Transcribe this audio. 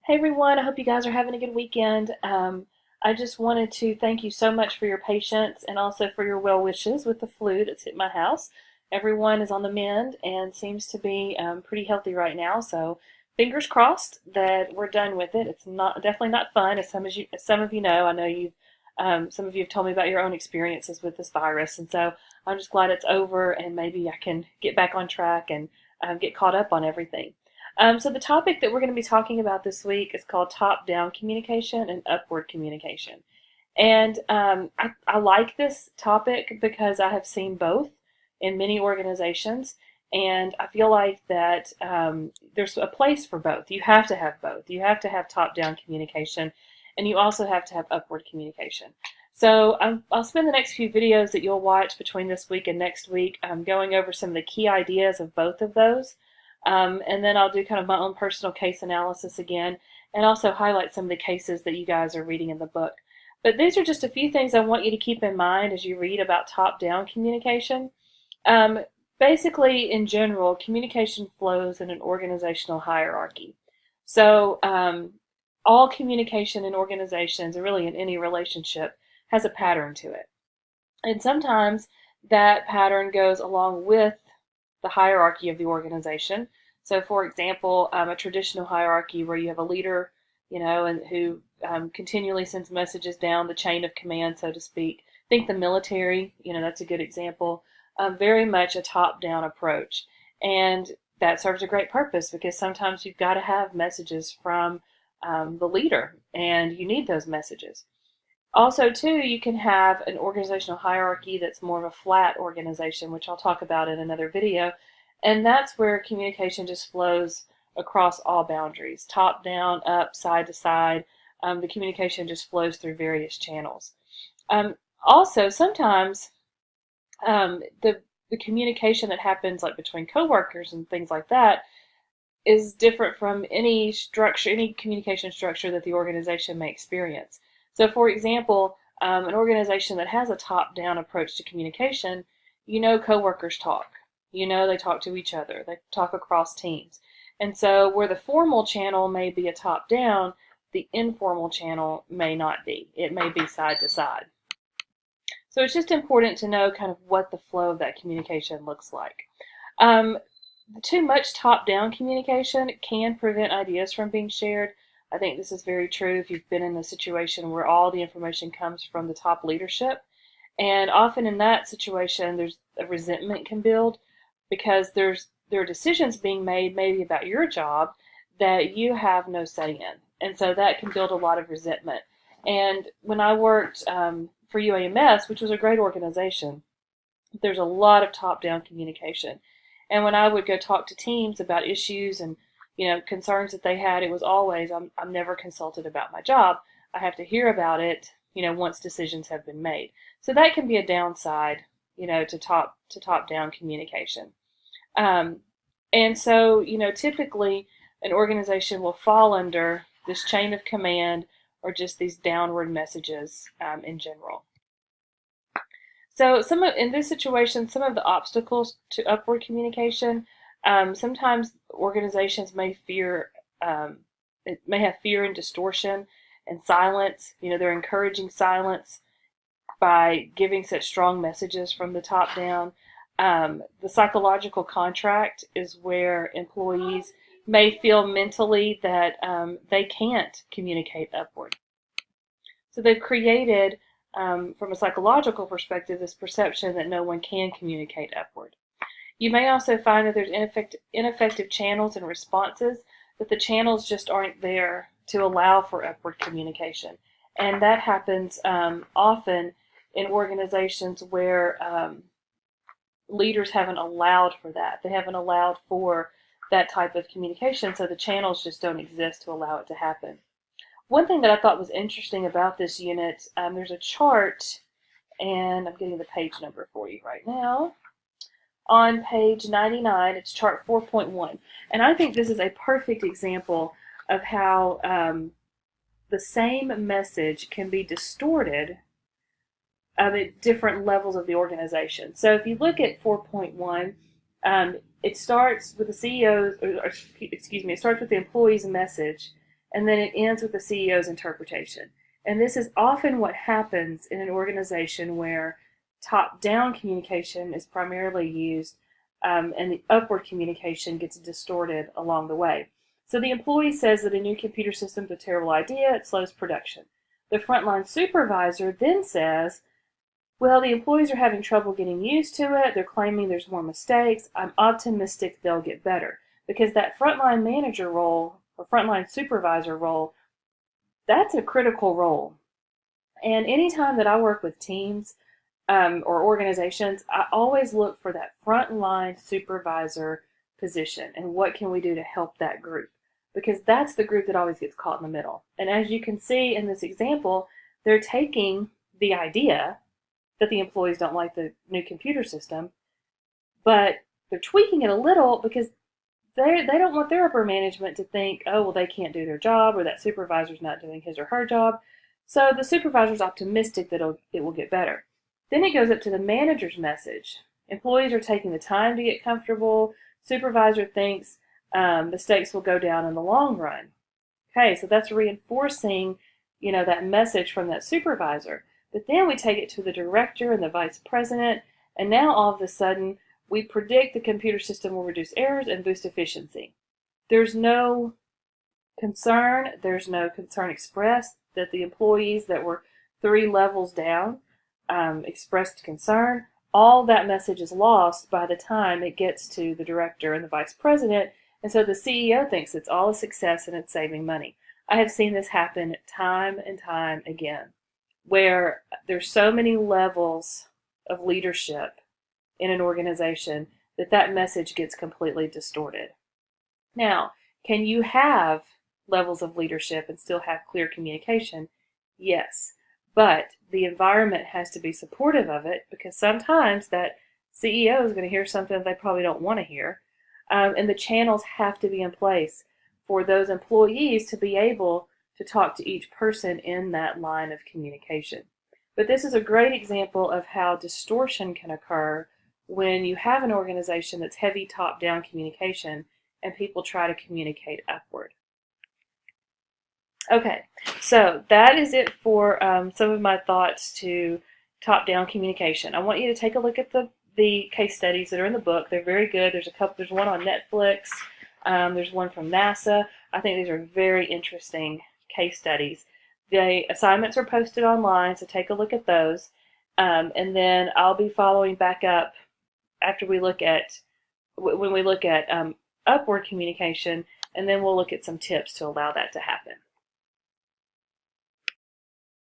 Hey everyone, I hope you guys are having a good weekend. I just wanted to thank you so much for your patience and also for your well wishes with the flu that's hit my house. Everyone is on the mend and seems to be pretty healthy right now, so fingers crossed that we're done with it. It's not definitely not fun, as some of you know. I know some of you have told me about your own experiences with this virus, and so I'm just glad it's over and maybe I can get back on track and get caught up on everything. So the topic that we're going to be talking about this week is called top-down communication and upward communication. And I like this topic because I have seen both in many organizations, and I feel like that there's a place for both. You have to have both. You have to have top-down communication, and you also have to have upward communication. So I'll spend the next few videos that you'll watch between this week and next week going over some of the key ideas of both of those. And then I'll do kind of my own personal case analysis again and also highlight some of the cases that you guys are reading in the book. But these are just a few things I want you to keep in mind as you read about top-down communication. Basically, in general, communication flows in an organizational hierarchy. So all communication in organizations, and really in any relationship, has a pattern to it. And sometimes that pattern goes along with the hierarchy of the organization. So, for example, a traditional hierarchy where you have a leader, and who continually sends messages down the chain of command, so to speak. Think the military, that's a good example. Very much a top-down approach. And that serves a great purpose because sometimes you've got to have messages from the leader, and you need those messages. Also, too, you can have an organizational hierarchy that's more of a flat organization, which I'll talk about in another video. And that's where communication just flows across all boundaries, top down, up, side to side. The communication just flows through various channels. Also, sometimes the communication that happens like between coworkers and things like that is different from any structure, any communication structure that the organization may experience. So, for example, an organization that has a top-down approach to communication, coworkers talk. They talk to each other. They talk across teams. And so where the formal channel may be a top-down, the informal channel may not be. It may be side to side. So it's just important to know kind of what the flow of that communication looks like. Too much top-down communication can prevent ideas from being shared. I think this is very true if you've been in a situation where all the information comes from the top leadership. And often in that situation, there's a resentment can build because there are decisions being made maybe about your job that you have no say in. And so that can build a lot of resentment. And when I worked for UAMS, which was a great organization, there's a lot of top-down communication. And when I would go talk to teams about issues and concerns that they had, it was always, I'm never consulted about my job. I have to hear about it, once decisions have been made. So that can be a downside, to top-down communication. And so, typically an organization will fall under this chain of command or just these downward messages in general. So in this situation, some of the obstacles to upward communication, sometimes organizations may have fear and distortion and silence. They're encouraging silence by giving such strong messages from the top down. The psychological contract is where employees may feel mentally that they can't communicate upward. So they've created, from a psychological perspective, this perception that no one can communicate upward. You may also find that there's ineffective channels and responses, that the channels just aren't there to allow for upward communication. And that happens often in organizations where leaders haven't allowed for that. They haven't allowed for that type of communication, so the channels just don't exist to allow it to happen. One thing that I thought was interesting about this unit, there's a chart, and I'm getting the page number for you right now. On page 99, it's chart 4.1. And I think this is a perfect example of how the same message can be distorted at different levels of the organization. So if you look at 4.1, it starts with the CEO's, it starts with the employee's message, and then it ends with the CEO's interpretation. And this is often what happens in an organization where top-down communication is primarily used, and the upward communication gets distorted along the way. So the employee says that a new computer system is a terrible idea, it slows production. The frontline supervisor then says, well, the employees are having trouble getting used to it, they're claiming there's more mistakes, I'm optimistic they'll get better. Because that frontline manager role, or frontline supervisor role, that's a critical role. And anytime that I work with teams or organizations, I always look for that frontline supervisor position and what can we do to help that group. Because that's the group that always gets caught in the middle. And as you can see in this example, they're taking the idea that the employees don't like the new computer system, but they're tweaking it a little because they don't want their upper management to think, oh, well, they can't do their job or that supervisor's not doing his or her job. So the supervisor's optimistic that it will get better. Then it goes up to the manager's message. Employees are taking the time to get comfortable. Supervisor thinks mistakes will go down in the long run. Okay, so that's reinforcing, that message from that supervisor. But then we take it to the director and the vice president, and now all of a sudden we predict the computer system will reduce errors and boost efficiency. There's no concern expressed that the employees that were 3 levels down expressed concern. All that message is lost by the time it gets to the director and the vice president, and so the CEO thinks it's all a success and it's saving money. I have seen this happen time and time again, where there's so many levels of leadership in an organization that message gets completely distorted. Now, can you have levels of leadership and still have clear communication? Yes, but the environment has to be supportive of it, because sometimes that CEO is going to hear something they probably don't want to hear, and the channels have to be in place for those employees to be able to talk to each person in that line of communication. But this is a great example of how distortion can occur when you have an organization that's heavy top-down communication and people try to communicate upward. Okay, so that is it for some of my thoughts to top-down communication. I want you to take a look at the case studies that are in the book. They're very good. There's one on Netflix. There's one from NASA. I think these are very interesting case studies. The assignments are posted online, so take a look at those. And then I'll be following back up after when we look at upward communication, and then we'll look at some tips to allow that to happen.